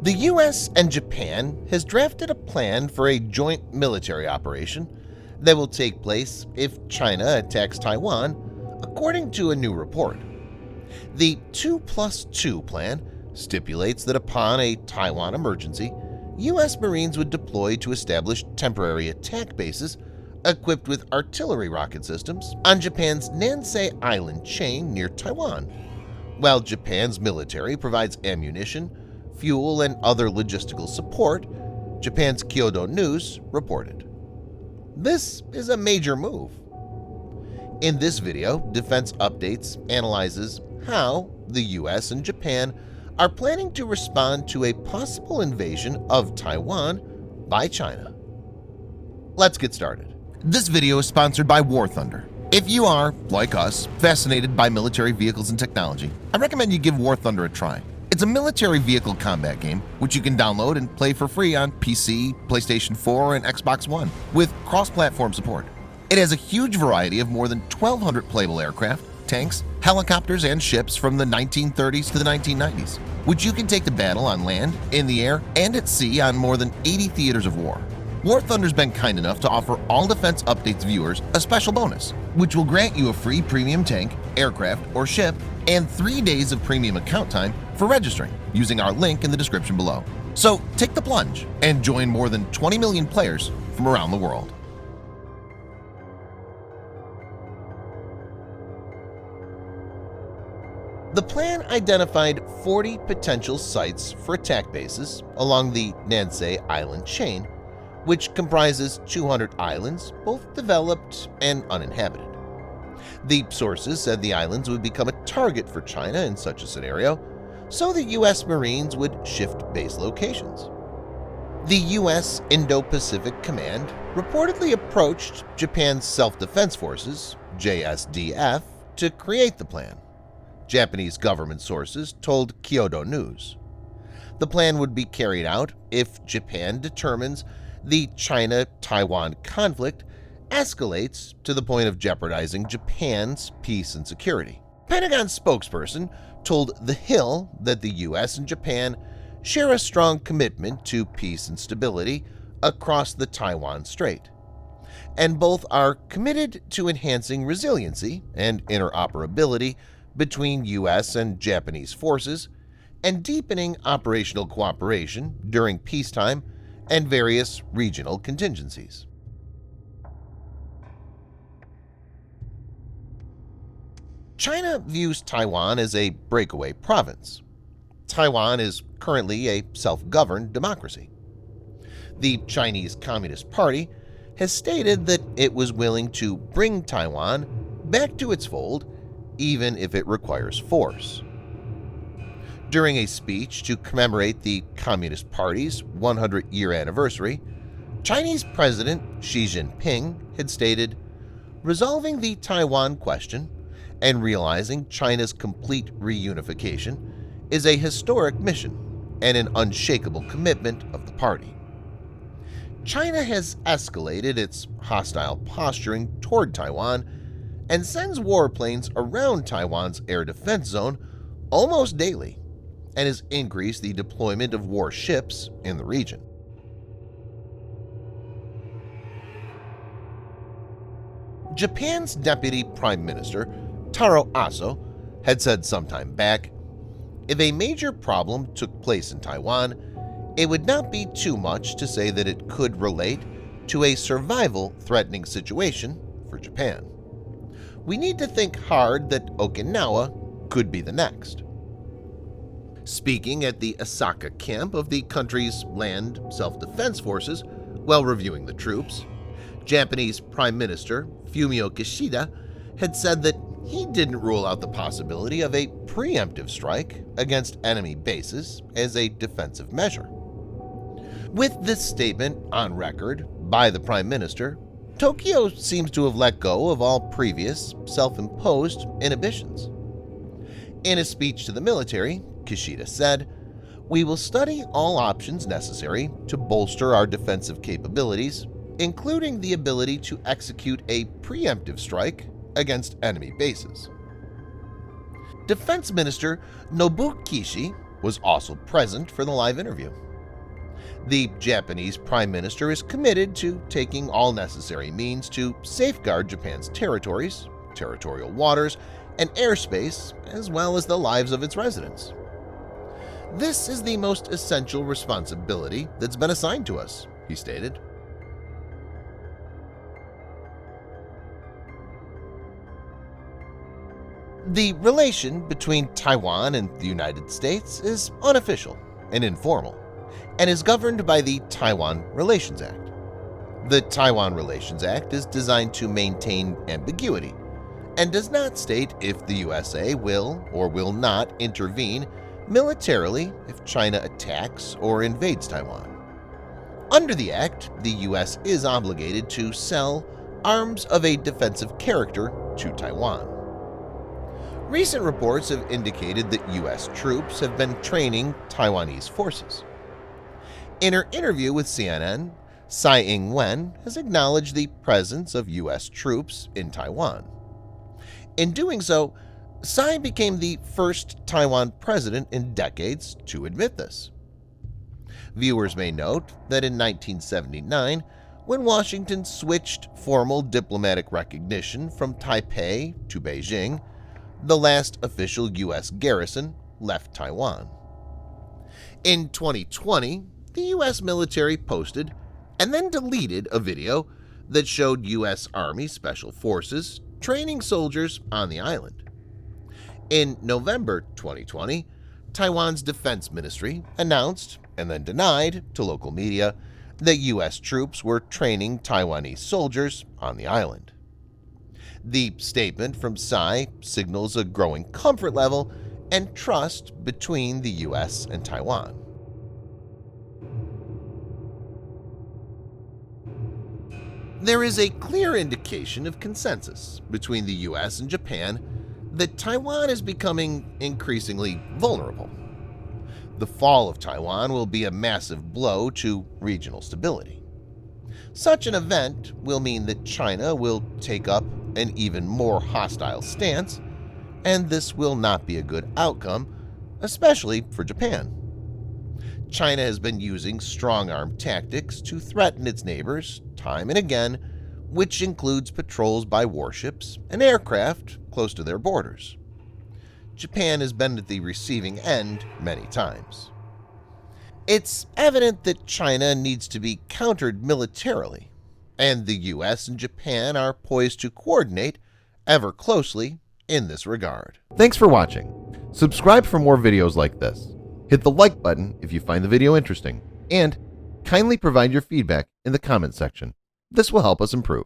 The US and Japan has drafted a plan for a joint military operation that will take place if China attacks Taiwan, according to a new report. The 2+2 plan stipulates that upon a Taiwan emergency, US Marines would deploy to establish temporary attack bases equipped with artillery rocket systems on Japan's Nansei Island chain near Taiwan, while Japan's military provides ammunition, fuel, and other logistical support, Japan's Kyodo News reported. This is a major move. In this video, Defense Updates analyzes how the US and Japan are planning to respond to a possible invasion of Taiwan by China. Let's get started. This video is sponsored by War Thunder. If you are, like us, fascinated by military vehicles and technology, I recommend you give War Thunder a try. It's a military vehicle combat game which you can download and play for free on PC, PlayStation 4, and Xbox One with cross-platform support. It has a huge variety of more than 1,200 playable aircraft, tanks, helicopters, and ships from the 1930s to the 1990s, which you can take to battle on land, in the air, and at sea on more than 80 theaters of war. War Thunder's been kind enough to offer all Defense Updates viewers a special bonus, which will grant you a free premium tank, aircraft, or ship, and 3 days of premium account time for registering using our link in the description below. So take the plunge and join more than 20 million players from around the world. The plan identified 40 potential sites for attack bases along the Nansei Island chain, which comprises 200 islands, both developed and uninhabited. The sources said the islands would become a target for China in such a scenario, so the US Marines would shift base locations. The US Indo-Pacific Command reportedly approached Japan's Self-Defense Forces, JSDF, to create the plan. Japanese government sources told Kyodo News. The plan would be carried out if Japan determines the China-Taiwan conflict escalates to the point of jeopardizing Japan's peace and security. Pentagon spokesperson told The Hill that the US and Japan share a strong commitment to peace and stability across the Taiwan Strait, and both are committed to enhancing resiliency and interoperability between US and Japanese forces and deepening operational cooperation during peacetime and various regional contingencies. China views Taiwan as a breakaway province. Taiwan is currently a self-governed democracy. The Chinese Communist Party has stated that it was willing to bring Taiwan back to its fold even if it requires force. During a speech to commemorate the Communist Party's 100-year anniversary, Chinese President Xi Jinping had stated, "Resolving the Taiwan question and realizing China's complete reunification is a historic mission and an unshakable commitment of the party." China has escalated its hostile posturing toward Taiwan and sends warplanes around Taiwan's air defense zone almost daily, and has increased the deployment of warships in the region. Japan's Deputy Prime Minister Taro Aso had said sometime back, if a major problem took place in Taiwan, it would not be too much to say that it could relate to a survival-threatening situation for Japan. We need to think hard that Okinawa could be the next. Speaking at the Osaka camp of the country's land self-defense forces while reviewing the troops, Japanese Prime Minister Fumio Kishida had said that he didn't rule out the possibility of a preemptive strike against enemy bases as a defensive measure. With this statement on record by the Prime Minister, Tokyo seems to have let go of all previous self-imposed inhibitions. In a speech to the military, Kishida said, "We will study all options necessary to bolster our defensive capabilities, including the ability to execute a preemptive strike against enemy bases." Defense Minister Nobuo Kishi was also present for the live interview. The Japanese Prime Minister is committed to taking all necessary means to safeguard Japan's territories, territorial waters, and airspace, as well as the lives of its residents. "This is the most essential responsibility that's been assigned to us," he stated. The relation between Taiwan and the United States is unofficial and informal, and is governed by the Taiwan Relations Act. The Taiwan Relations Act is designed to maintain ambiguity and does not state if the USA will or will not intervene militarily if China attacks or invades Taiwan. Under the Act, the U.S. is obligated to sell arms of a defensive character to Taiwan. Recent reports have indicated that U.S. troops have been training Taiwanese forces. In her interview with CNN, Tsai Ing-wen has acknowledged the presence of U.S. troops in Taiwan. In doing so, Tsai became the first Taiwan president in decades to admit this. Viewers may note that in 1979, when Washington switched formal diplomatic recognition from Taipei to Beijing, the last official U.S. garrison left Taiwan. In 2020, the U.S. military posted and then deleted a video that showed U.S. Army Special Forces training soldiers on the island. In November 2020, Taiwan's Defense Ministry announced and then denied to local media that U.S. troops were training Taiwanese soldiers on the island. The statement from Tsai signals a growing comfort level and trust between the U.S. and Taiwan. There is a clear indication of consensus between the U.S. and Japan that Taiwan is becoming increasingly vulnerable. The fall of Taiwan will be a massive blow to regional stability. Such an event will mean that China will take up an even more hostile stance, and this will not be a good outcome, especially for Japan. China has been using strong-arm tactics to threaten its neighbors time and again, which includes patrols by warships and aircraft close to their borders. Japan has been at the receiving end many times. It's evident that China needs to be countered militarily, and the U.S. and Japan are poised to coordinate ever closely in this regard. Thanks for watching. Subscribe for more videos like this. Hit the like button if you find the video interesting, and kindly provide your feedback in the comment section. This will help us improve.